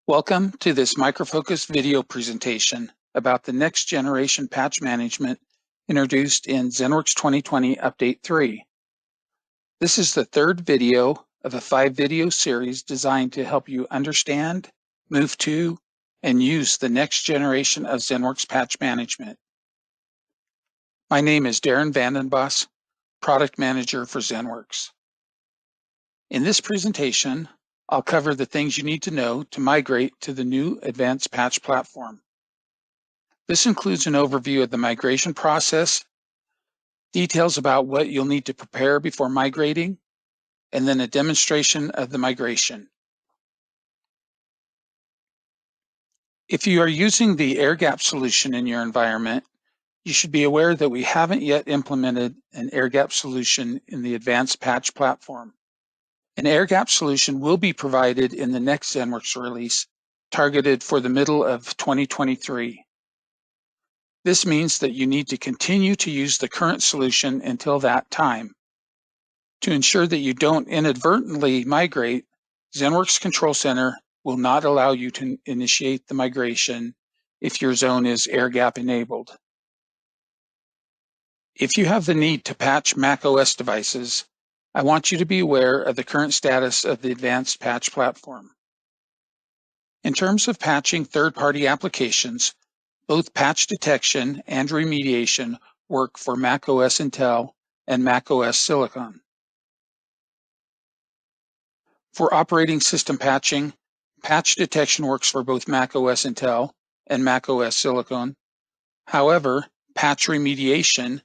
Welcome to this microfocus video presentation about the next generation patch management introduced in ZENworks 2020 Update 3. This is the third video of a 5-video series designed to help you understand, move to, and use the next generation of ZENworks patch management. My name is Darren Vandenbos, Product Manager for ZENworks. In this presentation, I'll cover the things you need to know to migrate to the new advanced patch platform. This includes an overview of the migration process, details about what you'll need to prepare before migrating, and then a demonstration of the migration. If you are using the Airgap solution in your environment, you should be aware that we haven't yet implemented an Airgap solution in the advanced patch platform. An Airgap solution will be provided in the next ZENworks release, targeted for the middle of 2023. This means that you need to continue to use the current solution until that time. To ensure that you don't inadvertently migrate, ZENworks Control Center will not allow you to initiate the migration if your zone is Airgap enabled. If you have the need to patch macOS devices, I want you to be aware of the current status of the advanced patch platform. In terms of patching third-party applications, both patch detection and remediation work for macOS Intel and macOS Silicon. For operating system patching, patch detection works for both macOS Intel and macOS Silicon. However, patch remediation,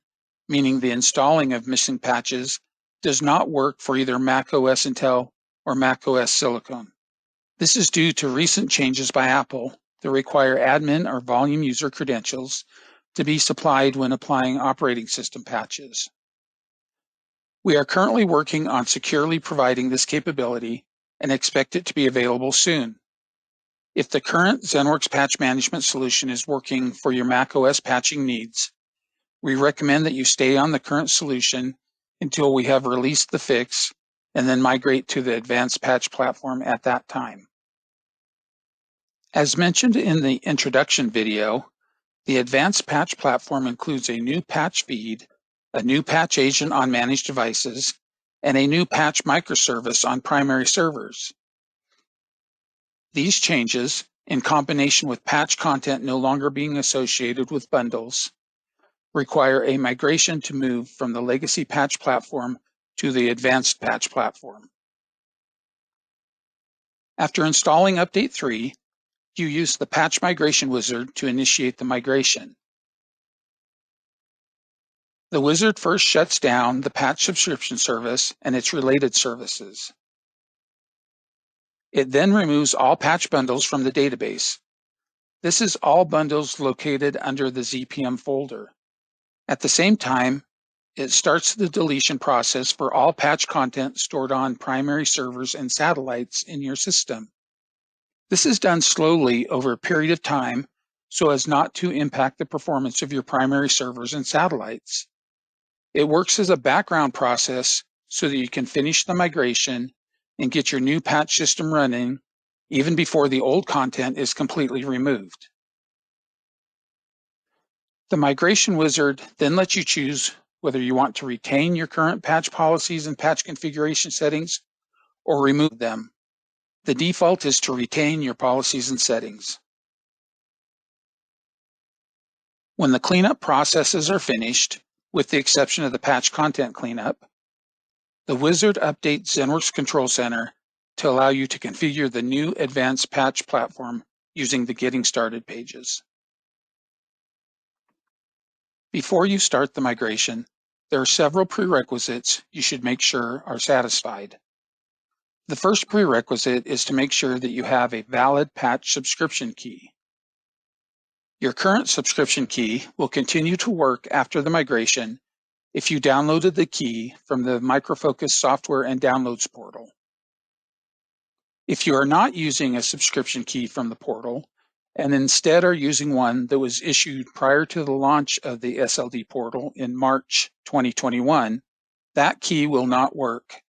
meaning the installing of missing patches, does not work for either macOS Intel or macOS Silicon. This is due to recent changes by Apple that require admin or volume user credentials to be supplied when applying operating system patches. We are currently working on securely providing this capability and expect it to be available soon. If the current ZENworks patch management solution is working for your macOS patching needs, we recommend that you stay on the current solution until we have released the fix and then migrate to the advanced patch platform at that time. As mentioned in the introduction video, the advanced patch platform includes a new patch feed, a new patch agent on managed devices, and a new patch microservice on primary servers. These changes, in combination with patch content no longer being associated with bundles, require a migration to move from the legacy patch platform to the advanced patch platform. After installing Update 3, you use the Patch Migration Wizard to initiate the migration. The wizard first shuts down the patch subscription service and its related services. It then removes all patch bundles from the database. This is all bundles located under the ZPM folder. At the same time, it starts the deletion process for all patch content stored on primary servers and satellites in your system. This is done slowly over a period of time so as not to impact the performance of your primary servers and satellites. It works as a background process so that you can finish the migration and get your new patch system running even before the old content is completely removed. The migration wizard then lets you choose whether you want to retain your current patch policies and patch configuration settings or remove them. The default is to retain your policies and settings. When the cleanup processes are finished, with the exception of the patch content cleanup, the wizard updates ZENworks Control Center to allow you to configure the new advanced patch platform using the Getting Started pages. Before you start the migration, there are several prerequisites you should make sure are satisfied. The first prerequisite is to make sure that you have a valid patch subscription key. Your current subscription key will continue to work after the migration if you downloaded the key from the Microfocus Software and Downloads portal. If you are not using a subscription key from the portal, and instead are using one that was issued prior to the launch of the SLD portal in March 2021, that key will not work.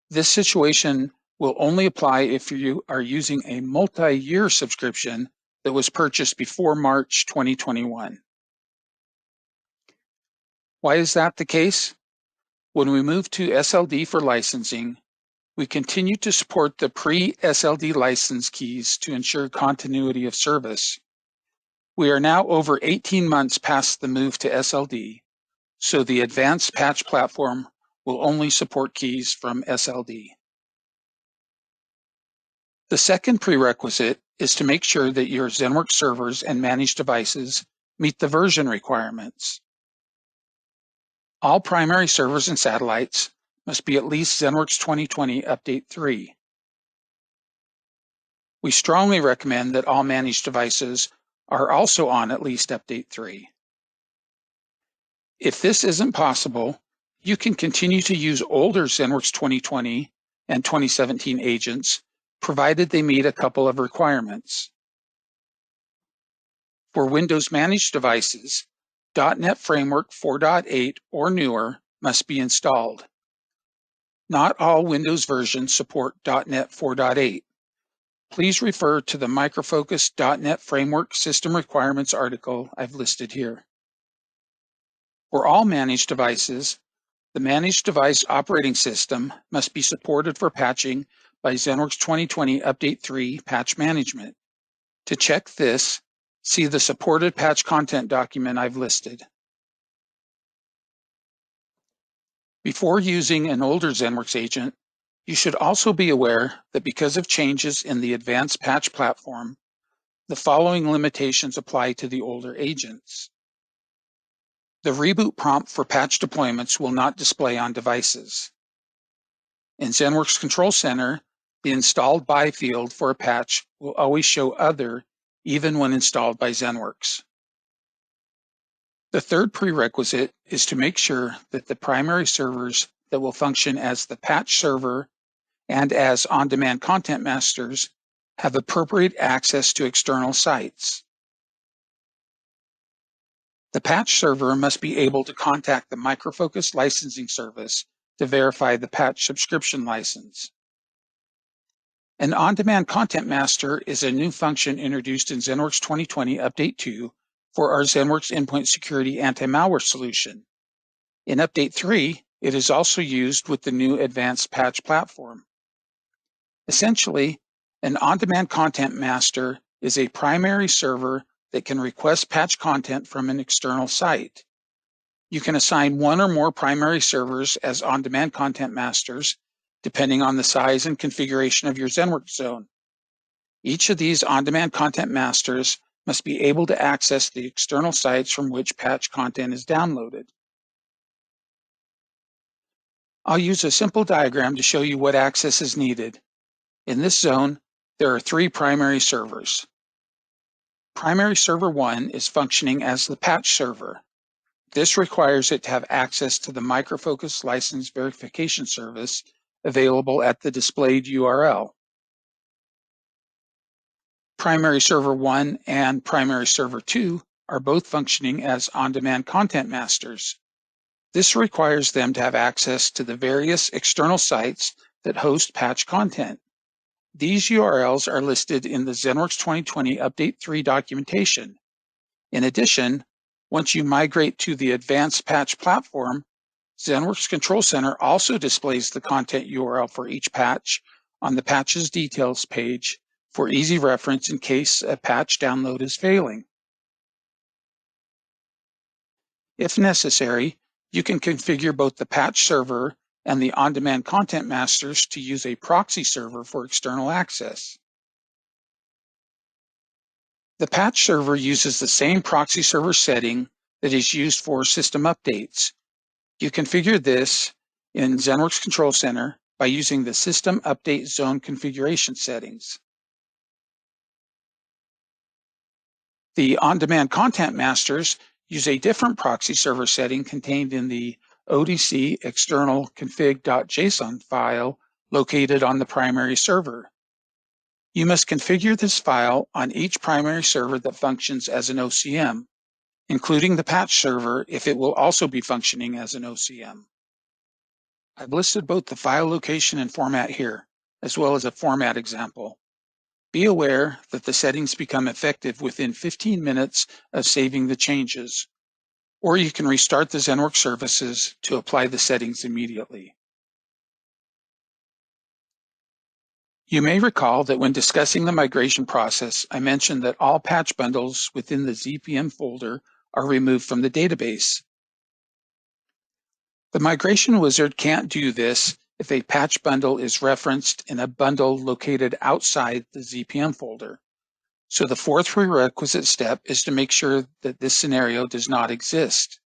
This situation will only apply if you are using a multi-year subscription that was purchased before March 2021. Why is that the case? When we move to SLD for licensing, we continue to support the pre-SLD license keys to ensure continuity of service. We are now over 18 months past the move to SLD, so the advanced patch platform will only support keys from SLD. The second prerequisite is to make sure that your ZENworks servers and managed devices meet the version requirements. All primary servers and satellites must be at least ZENworks 2020 Update 3. We strongly recommend that all managed devices are also on at least Update 3. If this isn't possible, you can continue to use older ZENworks 2020 and 2017 agents, provided they meet a couple of requirements. For Windows managed devices, .NET Framework 4.8 or newer must be installed. Not all Windows versions support .NET 4.8. Please refer to the Micro Focus .NET Framework System Requirements article I've listed here. For all managed devices, the managed device operating system must be supported for patching by ZENworks 2020 Update 3 Patch Management. To check this, see the supported patch content document I've listed. Before using an older ZENworks agent, you should also be aware that because of changes in the advanced patch platform, the following limitations apply to the older agents. The reboot prompt for patch deployments will not display on devices. In ZENworks Control Center, the installed by field for a patch will always show other even when installed by ZENworks. The third prerequisite is to make sure that the primary servers that will function as the patch server and as on-demand content masters have appropriate access to external sites. The patch server must be able to contact the Micro Focus licensing service to verify the patch subscription license. An on-demand content master is a new function introduced in ZENworks 2020 Update 2 for our ZENworks Endpoint Security Anti-Malware solution. In Update 3, it is also used with the new Advanced Patch platform. Essentially, an on-demand content master is a primary server that can request patch content from an external site. You can assign one or more primary servers as on-demand content masters, depending on the size and configuration of your ZENworks zone. Each of these on-demand content masters must be able to access the external sites from which patch content is downloaded. I'll use a simple diagram to show you what access is needed. In this zone, there are three primary servers. Primary server 1 is functioning as the patch server. This requires it to have access to the Micro Focus license verification service available at the displayed URL. Primary server 1 and primary server 2 are both functioning as on-demand content masters. This requires them to have access to the various external sites that host patch content. These URLs are listed in the ZENworks 2020 Update 3 documentation. In addition, once you migrate to the Advanced Patch platform, ZENworks Control Center also displays the content URL for each patch on the patch's details page for easy reference in case a patch download is failing. If necessary, you can configure both the patch server and the on-demand content masters to use a proxy server for external access. The patch server uses the same proxy server setting that is used for system updates. You configure this in ZENworks Control Center by using the System Update Zone configuration settings. The on-demand content masters use a different proxy server setting contained in the ODC external config.json file located on the primary server. You must configure this file on each primary server that functions as an OCM, including the patch server if it will also be functioning as an OCM. I've listed both the file location and format here, as well as a format example. Be aware that the settings become effective within 15 minutes of saving the changes, or you can restart the ZENworks services to apply the settings immediately. You may recall that when discussing the migration process, I mentioned that all patch bundles within the ZPM folder are removed from the database. The migration wizard can't do this if a patch bundle is referenced in a bundle located outside the ZPM folder. So the fourth prerequisite step is to make sure that this scenario does not exist.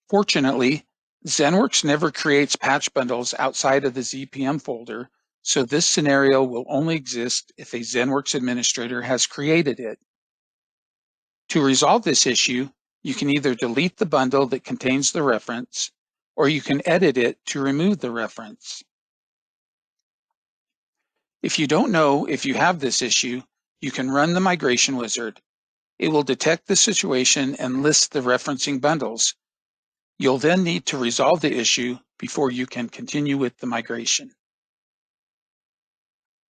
Fortunately, ZENworks never creates patch bundles outside of the ZPM folder, so this scenario will only exist if a ZENworks administrator has created it. To resolve this issue, you can either delete the bundle that contains the reference, or you can edit it to remove the reference. If you don't know if you have this issue, you can run the migration wizard. It will detect the situation and list the referencing bundles. You'll then need to resolve the issue before you can continue with the migration.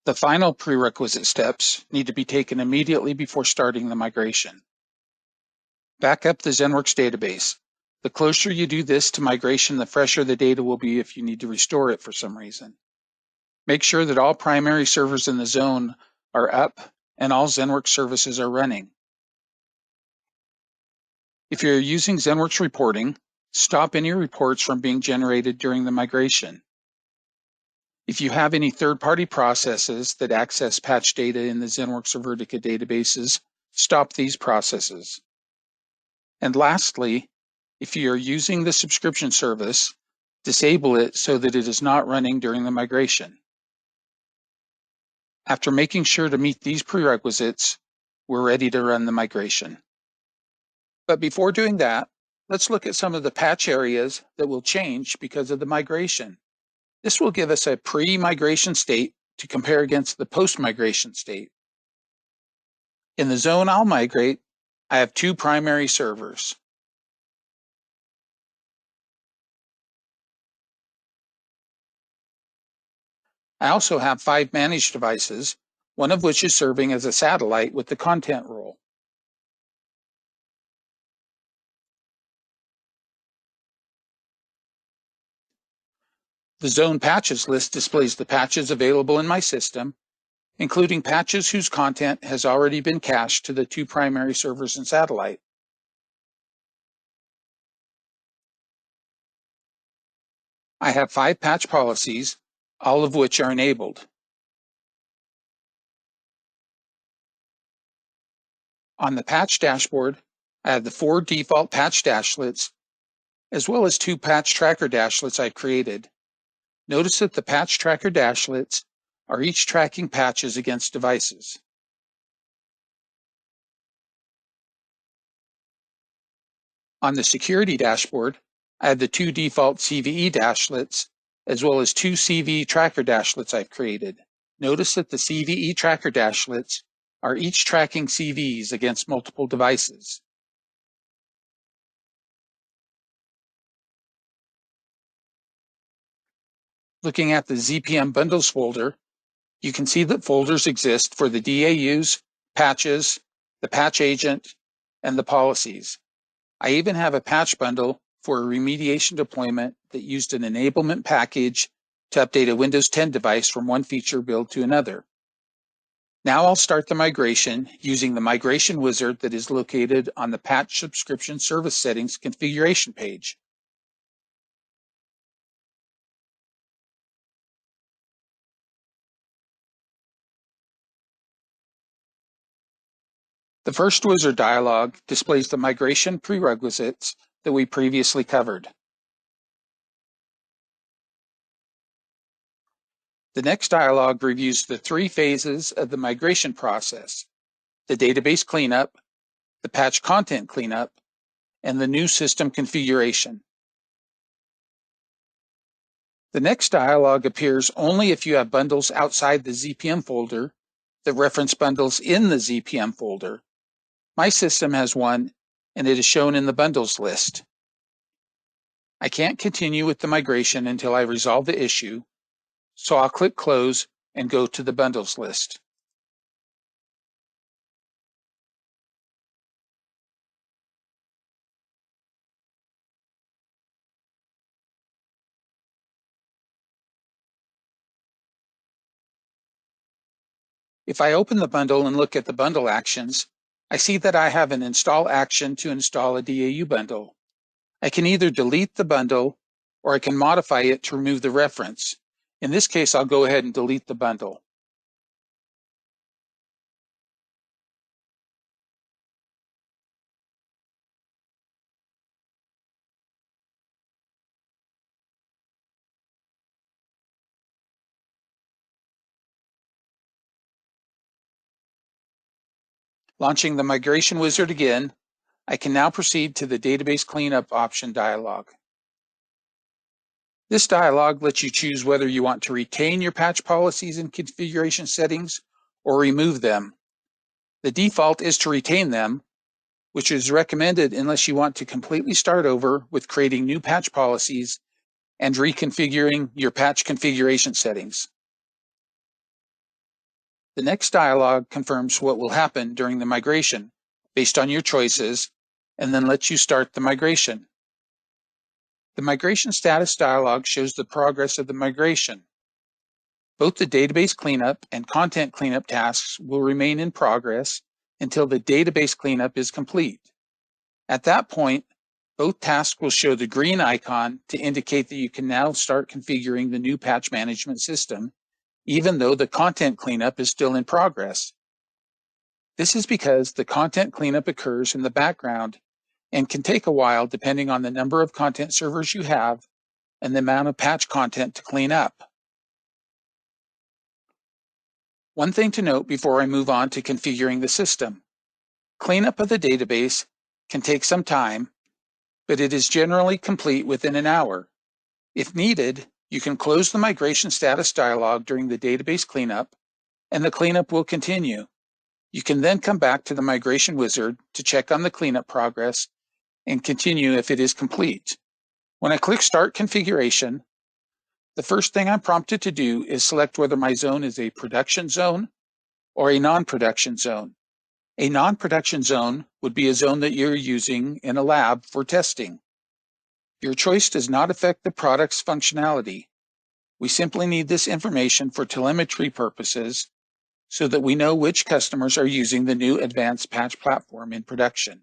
The final prerequisite steps need to be taken immediately before starting the migration. Back up the ZENworks database. The closer you do this to migration, the fresher the data will be if you need to restore it for some reason. Make sure that all primary servers in the zone are up and all ZENworks services are running. If you're using ZENworks reporting, stop any reports from being generated during the migration. If you have any third-party processes that access patch data in the ZENworks or Vertica databases, stop these processes. And lastly, if you're using the subscription service, disable it so that it is not running during the migration. After making sure to meet these prerequisites, we're ready to run the migration. But before doing that, let's look at some of the patch areas that will change because of the migration. This will give us a pre-migration state to compare against the post-migration state. In the zone I'll migrate, I have two primary servers. I also have 5 managed devices, one of which is serving as a satellite with the content role. The zone patches list displays the patches available in my system, including patches whose content has already been cached to the 2 primary servers and satellite. I have 5 patch policies, all of which are enabled. On the patch dashboard, I have the 4 default patch dashlets, as well as 2 patch tracker dashlets I've created. Notice that the patch tracker dashlets are each tracking patches against devices. On the security dashboard, I have the 2 default CVE dashlets, as well as 2 CVE tracker dashlets I've created. Notice that the CVE tracker dashlets are each tracking CVs against multiple devices. Looking at the ZPM bundles folder, you can see that folders exist for the DAUs, patches, the patch agent, and the policies. I even have a patch bundle for a remediation deployment that used an enablement package to update a Windows 10 device from one feature build to another. Now I'll start the migration using the migration wizard that is located on the patch subscription service settings configuration page. The first wizard dialog displays the migration prerequisites that we previously covered. The next dialog reviews the 3 phases of the migration process: the database cleanup, the patch content cleanup, and the new system configuration. The next dialog appears only if you have bundles outside the ZPM folder that reference bundles in the ZPM folder. My system has one, and it is shown in the bundles list. I can't continue with the migration until I resolve the issue, so I'll click Close and go to the bundles list. If I open the bundle and look at the bundle actions, I see that I have an install action to install a DAU bundle. I can either delete the bundle or I can modify it to remove the reference. In this case, I'll go ahead and delete the bundle. Launching the migration wizard again, I can now proceed to the database cleanup option dialog. This dialog lets you choose whether you want to retain your patch policies and configuration settings or remove them. The default is to retain them, which is recommended unless you want to completely start over with creating new patch policies and reconfiguring your patch configuration settings. The next dialog confirms what will happen during the migration based on your choices, and then lets you start the migration. The migration status dialog shows the progress of the migration. Both the database cleanup and content cleanup tasks will remain in progress until the database cleanup is complete. At that point, both tasks will show the green icon to indicate that you can now start configuring the new patch management system, even though the content cleanup is still in progress. This is because the content cleanup occurs in the background and can take a while depending on the number of content servers you have and the amount of patch content to clean up. One thing to note before I move on to configuring the system: cleanup of the database can take some time, but it is generally complete within an hour. If needed, you can close the migration status dialog during the database cleanup, and the cleanup will continue. You can then come back to the migration wizard to check on the cleanup progress and continue if it is complete. When I click Start Configuration, the first thing I'm prompted to do is select whether my zone is a production zone or a non-production zone. A non-production zone would be a zone that you're using in a lab for testing. Your choice does not affect the product's functionality. We simply need this information for telemetry purposes so that we know which customers are using the new advanced patch platform in production.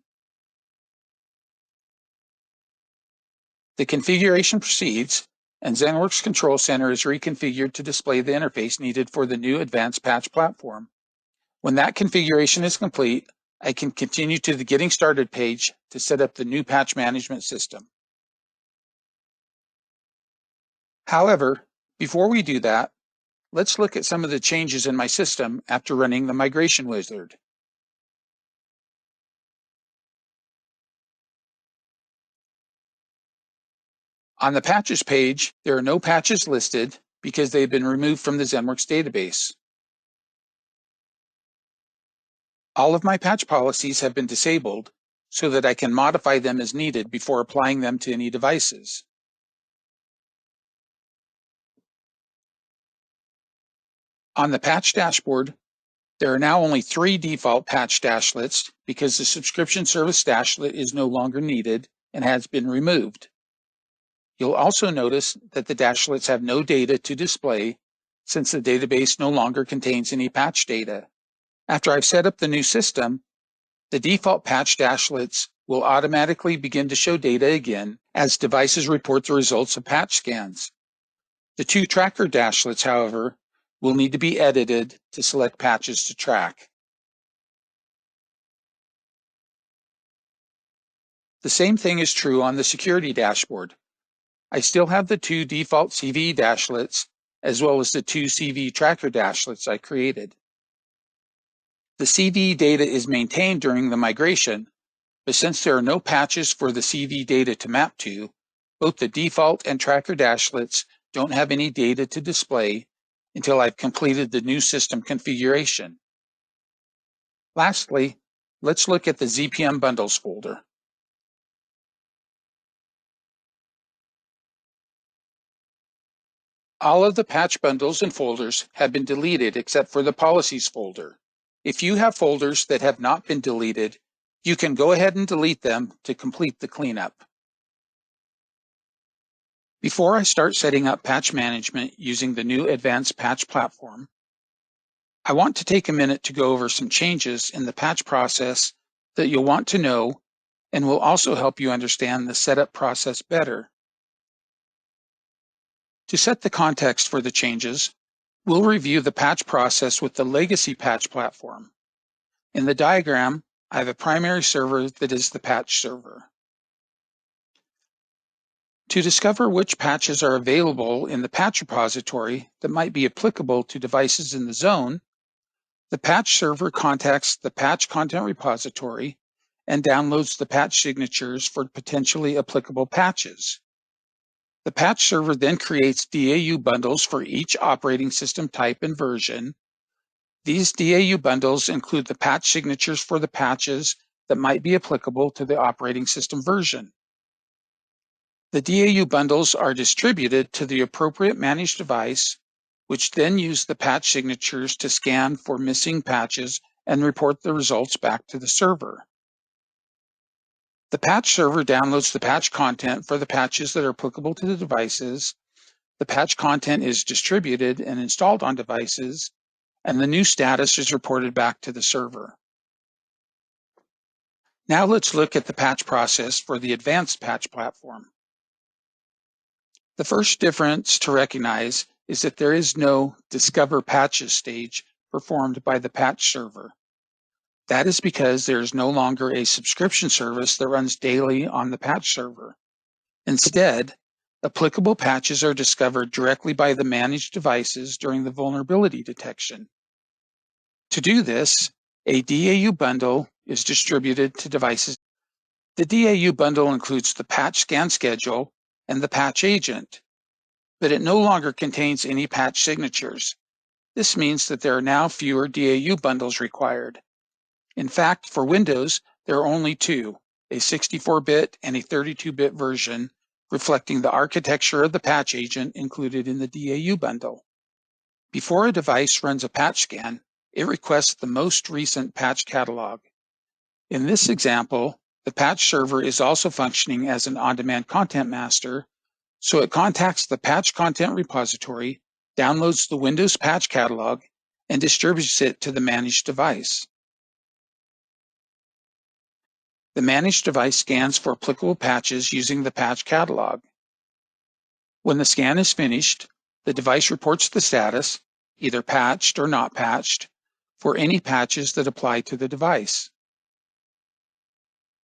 The configuration proceeds, and ZENworks Control Center is reconfigured to display the interface needed for the new advanced patch platform. When that configuration is complete, I can continue to the Getting Started page to set up the new patch management system. However, before we do that, let's look at some of the changes in my system after running the migration wizard. On the patches page, there are no patches listed because they've been removed from the ZENworks database. All of my patch policies have been disabled so that I can modify them as needed before applying them to any devices. On the patch dashboard, there are now only 3 default patch dashlets because the subscription service dashlet is no longer needed and has been removed. You'll also notice that the dashlets have no data to display since the database no longer contains any patch data. After I've set up the new system, the default patch dashlets will automatically begin to show data again as devices report the results of patch scans. The 2 tracker dashlets, however, will need to be edited to select patches to track. The same thing is true on the security dashboard. I still have the 2 default CV dashlets as well as the 2 CV tracker dashlets I created. The CV data is maintained during the migration, but since there are no patches for the CV data to map to, both the default and tracker dashlets don't have any data to display until I've completed the new system configuration. Lastly, let's look at the ZPM bundles folder. All of the patch bundles and folders have been deleted except for the policies folder. If you have folders that have not been deleted, you can go ahead and delete them to complete the cleanup. Before I start setting up patch management using the new Advanced Patch platform, I want to take a minute to go over some changes in the patch process that you'll want to know and will also help you understand the setup process better. To set the context for the changes, we'll review the patch process with the legacy patch platform. In the diagram, I have a primary server that is the patch server. To discover which patches are available in the patch repository that might be applicable to devices in the zone, the patch server contacts the patch content repository and downloads the patch signatures for potentially applicable patches. The patch server then creates DAU bundles for each operating system type and version. These DAU bundles include the patch signatures for the patches that might be applicable to the operating system version. The DAU bundles are distributed to the appropriate managed device, which then use the patch signatures to scan for missing patches and report the results back to the server. The patch server downloads the patch content for the patches that are applicable to the devices. The patch content is distributed and installed on devices, and the new status is reported back to the server. Now let's look at the patch process for the Advanced Patch platform. The first difference to recognize is that there is no Discover Patches stage performed by the patch server. That is because there is no longer a subscription service that runs daily on the patch server. Instead, applicable patches are discovered directly by the managed devices during the vulnerability detection. To do this, a DAU bundle is distributed to devices. The DAU bundle includes the patch scan schedule and the patch agent, but it no longer contains any patch signatures. This means that there are now fewer DAU bundles required. In fact, for Windows, there are only two, a 64-bit and a 32-bit version, reflecting the architecture of the patch agent included in the DAU bundle. Before a device runs a patch scan, it requests the most recent patch catalog. In this example, the patch server is also functioning as an on-demand content master, so it contacts the patch content repository, downloads the Windows patch catalog, and distributes it to the managed device. The managed device scans for applicable patches using the patch catalog. When the scan is finished, the device reports the status, either patched or not patched, for any patches that apply to the device.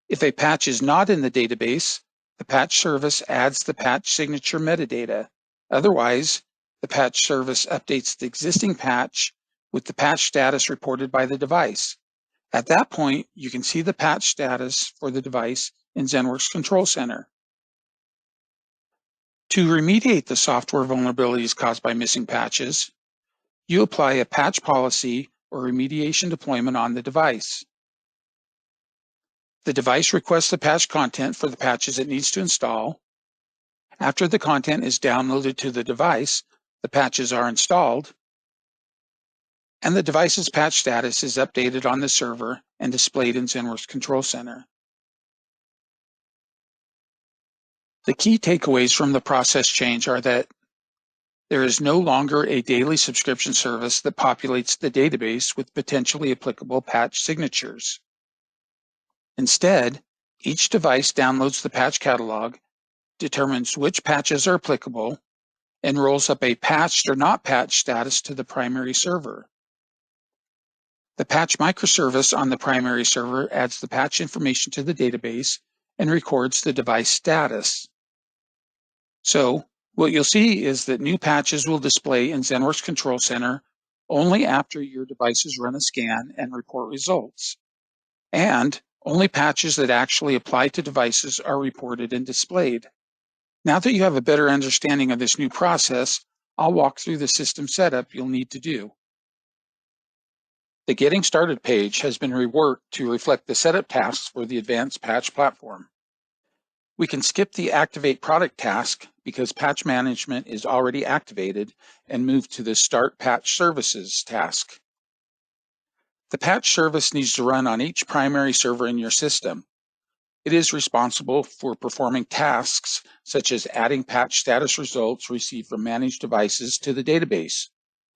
If a patch is not in the database, the patch service adds the patch signature metadata. Otherwise, the patch service updates the existing patch with the patch status reported by the device. At that point, you can see the patch status for the device in ZENworks Control Center. To remediate the software vulnerabilities caused by missing patches, you apply a patch policy or remediation deployment on the device. The device requests the patch content for the patches it needs to install. After the content is downloaded to the device, the patches are installed, and the device's patch status is updated on the server and displayed in ZENworks Control Center. The key takeaways from the process change are that there is no longer a daily subscription service that populates the database with potentially applicable patch signatures. Instead, each device downloads the patch catalog, determines which patches are applicable, and rolls up a patched or not patched status to the primary server. The patch microservice on the primary server adds the patch information to the database and records the device status. So, what you'll see is that new patches will display in ZENworks Control Center only after your devices run a scan and report results. And only patches that actually apply to devices are reported and displayed. Now that you have a better understanding of this new process, I'll walk through the system setup you'll need to do. The Getting Started page has been reworked to reflect the setup tasks for the Advanced Patch platform. We can skip the Activate Product task because patch management is already activated and move to the Start Patch Services task. The patch service needs to run on each primary server in your system. It is responsible for performing tasks such as adding patch status results received from managed devices to the database.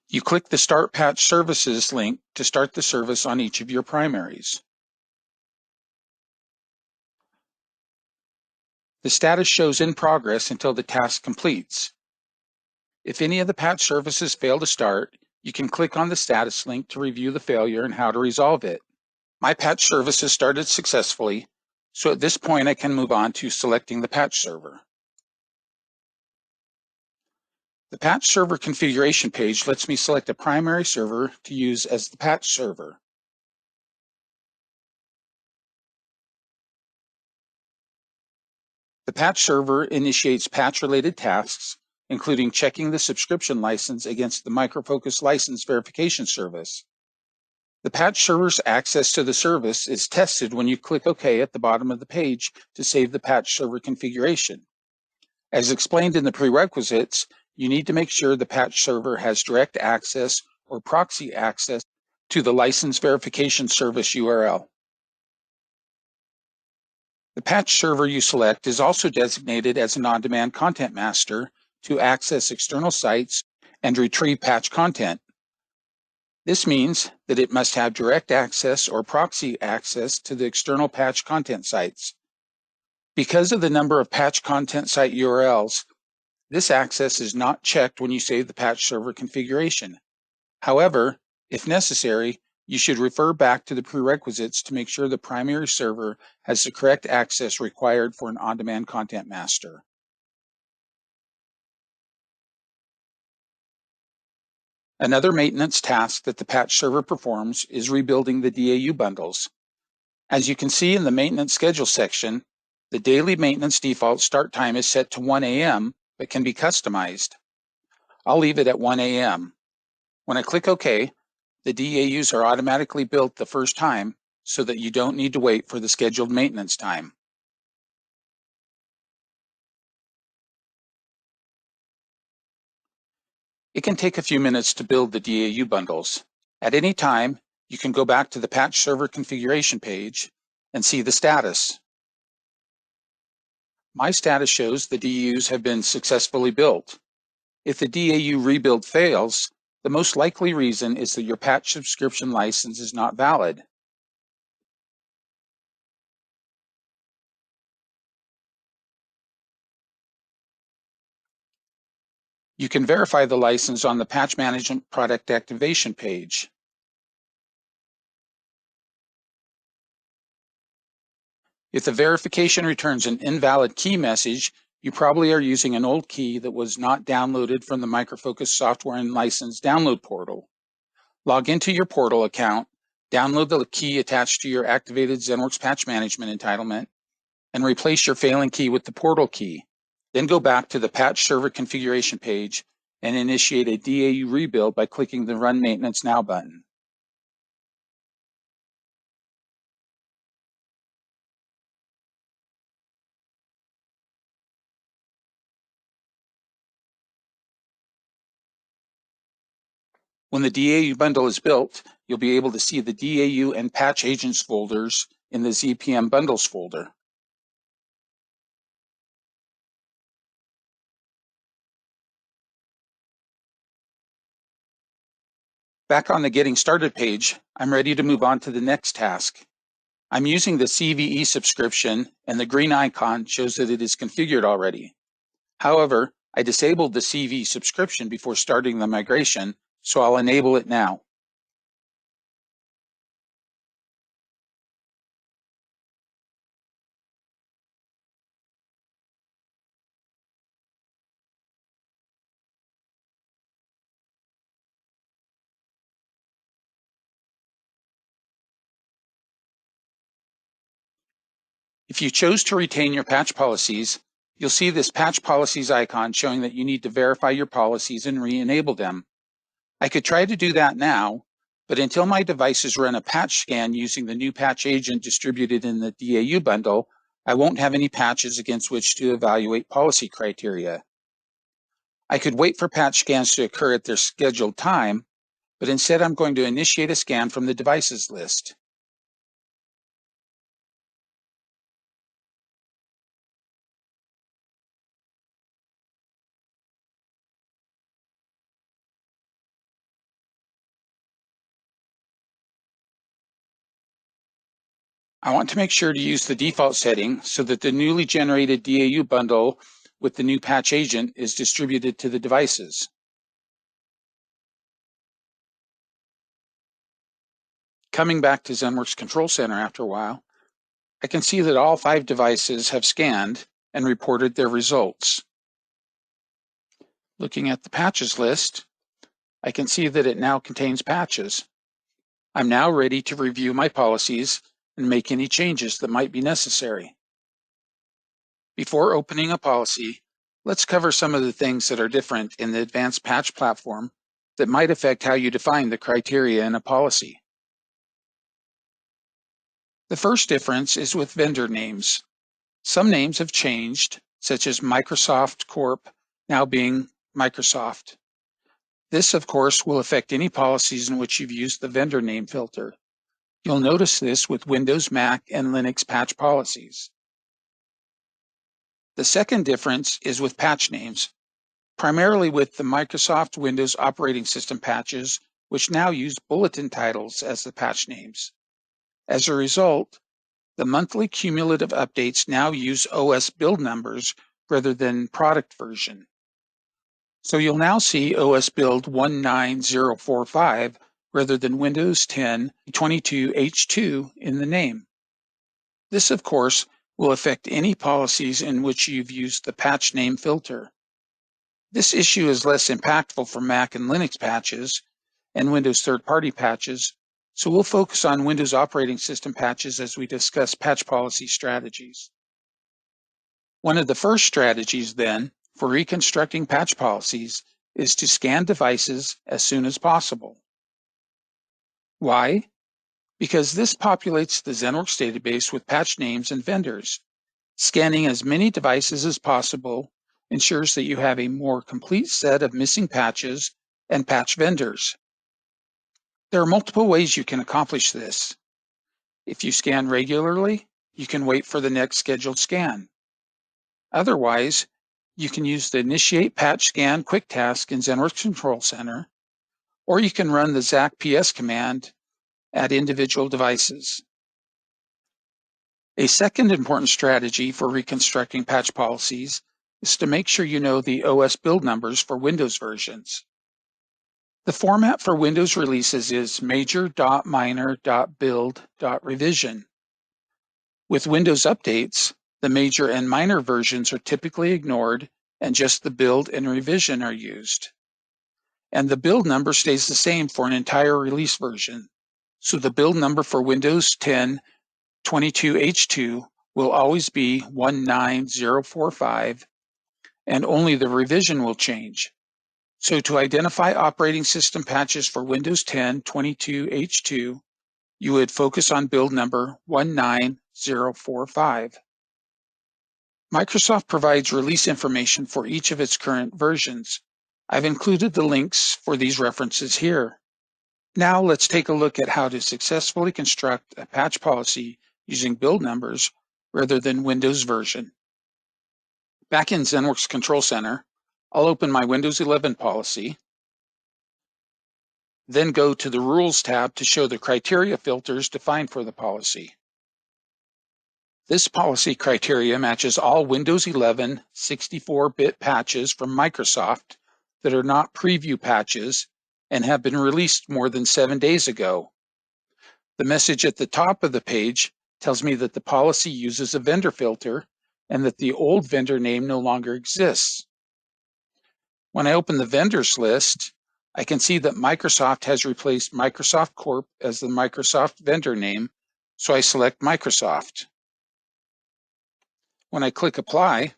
You click the Start Patch Services link to start the service on each of your primaries. The status shows in progress until the task completes. If any of the patch services fail to start, you can click on the status link to review the failure and how to resolve it. My patch service has started successfully, so at this point I can move on to selecting the patch server. The patch server configuration page lets me select a primary server to use as the patch server. The patch server initiates patch-related tasks, including checking the subscription license against the Micro Focus license verification service. The patch server's access to the service is tested when you click OK at the bottom of the page to save the patch server configuration. As explained in the prerequisites, you need to make sure the patch server has direct access or proxy access to the license verification service URL. The patch server you select is also designated as an on-demand content master to access external sites and retrieve patch content. This means that it must have direct access or proxy access to the external patch content sites. Because of the number of patch content site URLs, this access is not checked when you save the patch server configuration. However, if necessary, you should refer back to the prerequisites to make sure the primary server has the correct access required for an on-demand content master. Another maintenance task that the patch server performs is rebuilding the DAU bundles. As you can see in the maintenance schedule section, the daily maintenance default start time is set to 1 a.m., but can be customized. I'll leave it at 1 a.m. When I click OK, the DAUs are automatically built the first time so that you don't need to wait for the scheduled maintenance time. It can take a few minutes to build the DAU bundles. At any time, you can go back to the patch server configuration page and see the status. My status shows the DAUs have been successfully built. If the DAU rebuild fails, the most likely reason is that your patch subscription license is not valid. You can verify the license on the Patch Management Product Activation page. If the verification returns an invalid key message, you probably are using an old key that was not downloaded from the Micro Focus Software and License download portal. Log into your portal account, download the key attached to your activated ZENworks Patch Management entitlement, and replace your failing key with the portal key. Then go back to the Patch Server Configuration page and initiate a DAU rebuild by clicking the Run Maintenance Now button. When the DAU bundle is built, you'll be able to see the DAU and Patch Agents folders in the ZPM Bundles folder. Back on the Getting Started page, I'm ready to move on to the next task. I'm using the CVE subscription, and the green icon shows that it is configured already. However, I disabled the CVE subscription before starting the migration, so I'll enable it now. If you chose to retain your patch policies, you'll see this patch policies icon showing that you need to verify your policies and re-enable them. I could try to do that now, but until my devices run a patch scan using the new patch agent distributed in the DAU bundle, I won't have any patches against which to evaluate policy criteria. I could wait for patch scans to occur at their scheduled time, but instead I'm going to initiate a scan from the devices list. I want to make sure to use the default setting so that the newly generated DAU bundle with the new patch agent is distributed to the devices. Coming back to ZENworks Control Center after a while, I can see that all 5 devices have scanned and reported their results. Looking at the patches list, I can see that it now contains patches. I'm now ready to review my policies and make any changes that might be necessary. Before opening a policy, let's cover some of the things that are different in the advanced patch platform that might affect how you define the criteria in a policy. The first difference is with vendor names. Some names have changed, such as Microsoft Corp now being Microsoft. This, of course, will affect any policies in which you've used the vendor name filter. You'll notice this with Windows, Mac, and Linux patch policies. The second difference is with patch names, primarily with the Microsoft Windows operating system patches, which now use bulletin titles as the patch names. As a result, the monthly cumulative updates now use OS build numbers rather than product version. So you'll now see OS build 19045 rather than Windows 10 22H2 in the name. This, of course, will affect any policies in which you've used the patch name filter. This issue is less impactful for Mac and Linux patches and Windows third-party patches, so we'll focus on Windows operating system patches as we discuss patch policy strategies. One of the first strategies, then, for reconstructing patch policies is to scan devices as soon as possible. Why? Because this populates the ZENworks database with patch names and vendors. Scanning as many devices as possible ensures that you have a more complete set of missing patches and patch vendors. There are multiple ways you can accomplish this. If you scan regularly, you can wait for the next scheduled scan. Otherwise, you can use the Initiate Patch Scan quick task in ZENworks Control Center, or you can run the ZAC PS command at individual devices. A second important strategy for reconstructing patch policies is to make sure you know the OS build numbers for Windows versions. The format for Windows releases is major.minor.build.revision. With Windows updates, the major and minor versions are typically ignored and just the build and revision are used. And the build number stays the same for an entire release version. So the build number for Windows 10 22H2 will always be 19045, and only the revision will change. So to identify operating system patches for Windows 10 22H2, you would focus on build number 19045. Microsoft provides release information for each of its current versions. I've included the links for these references here. Now let's take a look at how to successfully construct a patch policy using build numbers rather than Windows version. Back in ZENworks Control Center, I'll open my Windows 11 policy, then go to the Rules tab to show the criteria filters defined for the policy. This policy criteria matches all Windows 11 64-bit patches from Microsoft that are not preview patches and have been released more than 7 days ago. The message at the top of the page tells me that the policy uses a vendor filter and that the old vendor name no longer exists. When I open the vendors list, I can see that Microsoft has replaced Microsoft Corp as the Microsoft vendor name, so I select Microsoft. When I click Apply,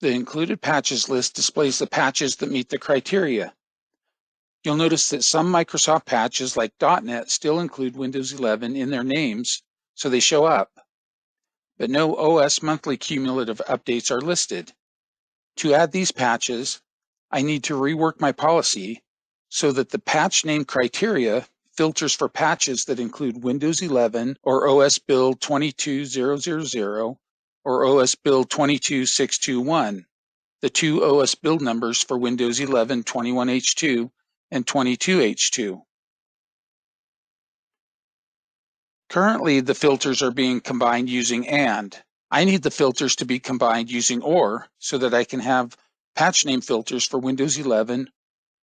the included patches list displays the patches that meet the criteria. You'll notice that some Microsoft patches like .NET still include Windows 11 in their names, so they show up. but no OS monthly cumulative updates are listed. To add these patches, I need to rework my policy so that the patch name criteria filters for patches that include Windows 11 or OS build 22000 or OS build 22621, the two OS build numbers for Windows 11 21H2 and 22H2. Currently, the filters are being combined using AND. I need the filters to be combined using OR so that I can have patch name filters for Windows 11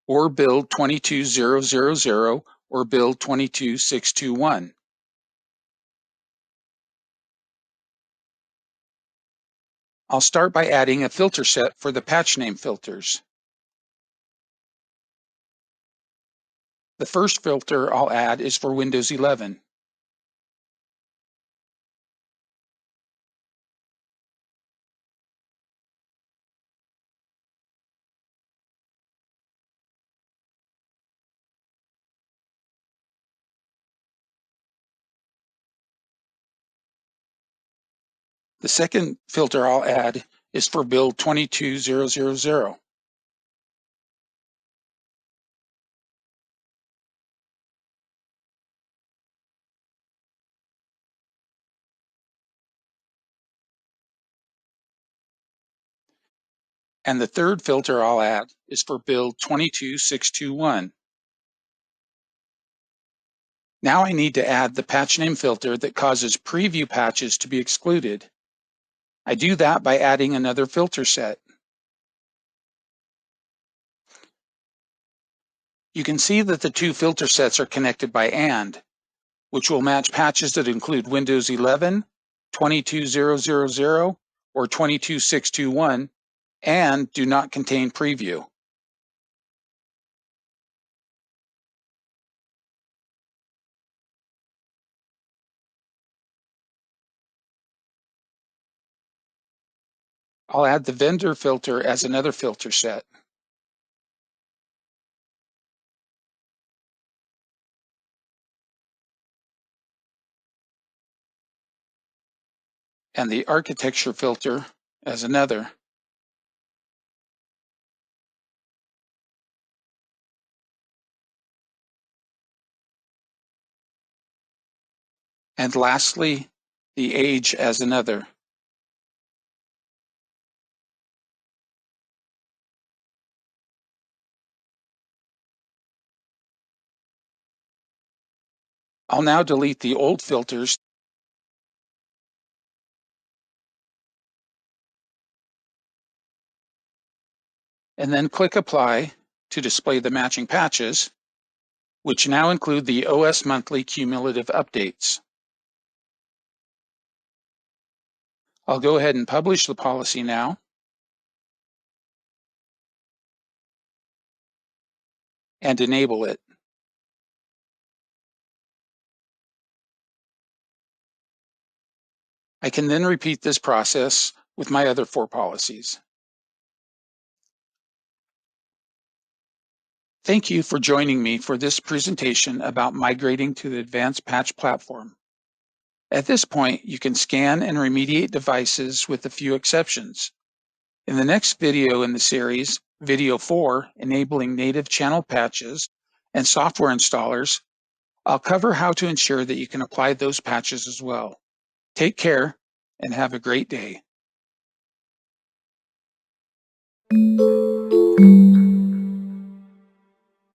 or build 22000 or build 22621. I'll start by adding a filter set for the patch name filters. The first filter I'll add is for Windows 11. The second filter I'll add is for build 22000. And the third filter I'll add is for build 22621. Now I need to add the patch name filter that causes preview patches to be excluded. I do that by adding another filter set. You can see that the two filter sets are connected by AND, which will match patches that include Windows 11, 22000, or 22621, and do not contain preview. I'll add the vendor filter as another filter set. And the architecture filter as another. And lastly, the age as another. I'll now delete the old filters and then click Apply to display the matching patches, which now include the OS monthly cumulative updates. I'll go ahead and publish the policy now. And enable it. I can then repeat this process with my other 4 policies. Thank you for joining me for this presentation about migrating to the Advanced Patch Platform. At this point, you can scan and remediate devices with a few exceptions. In the next video in the series, Video 4, Enabling Native Channel Patches and Software Installers, I'll cover how to ensure that you can apply those patches as well. Take care and have a great day.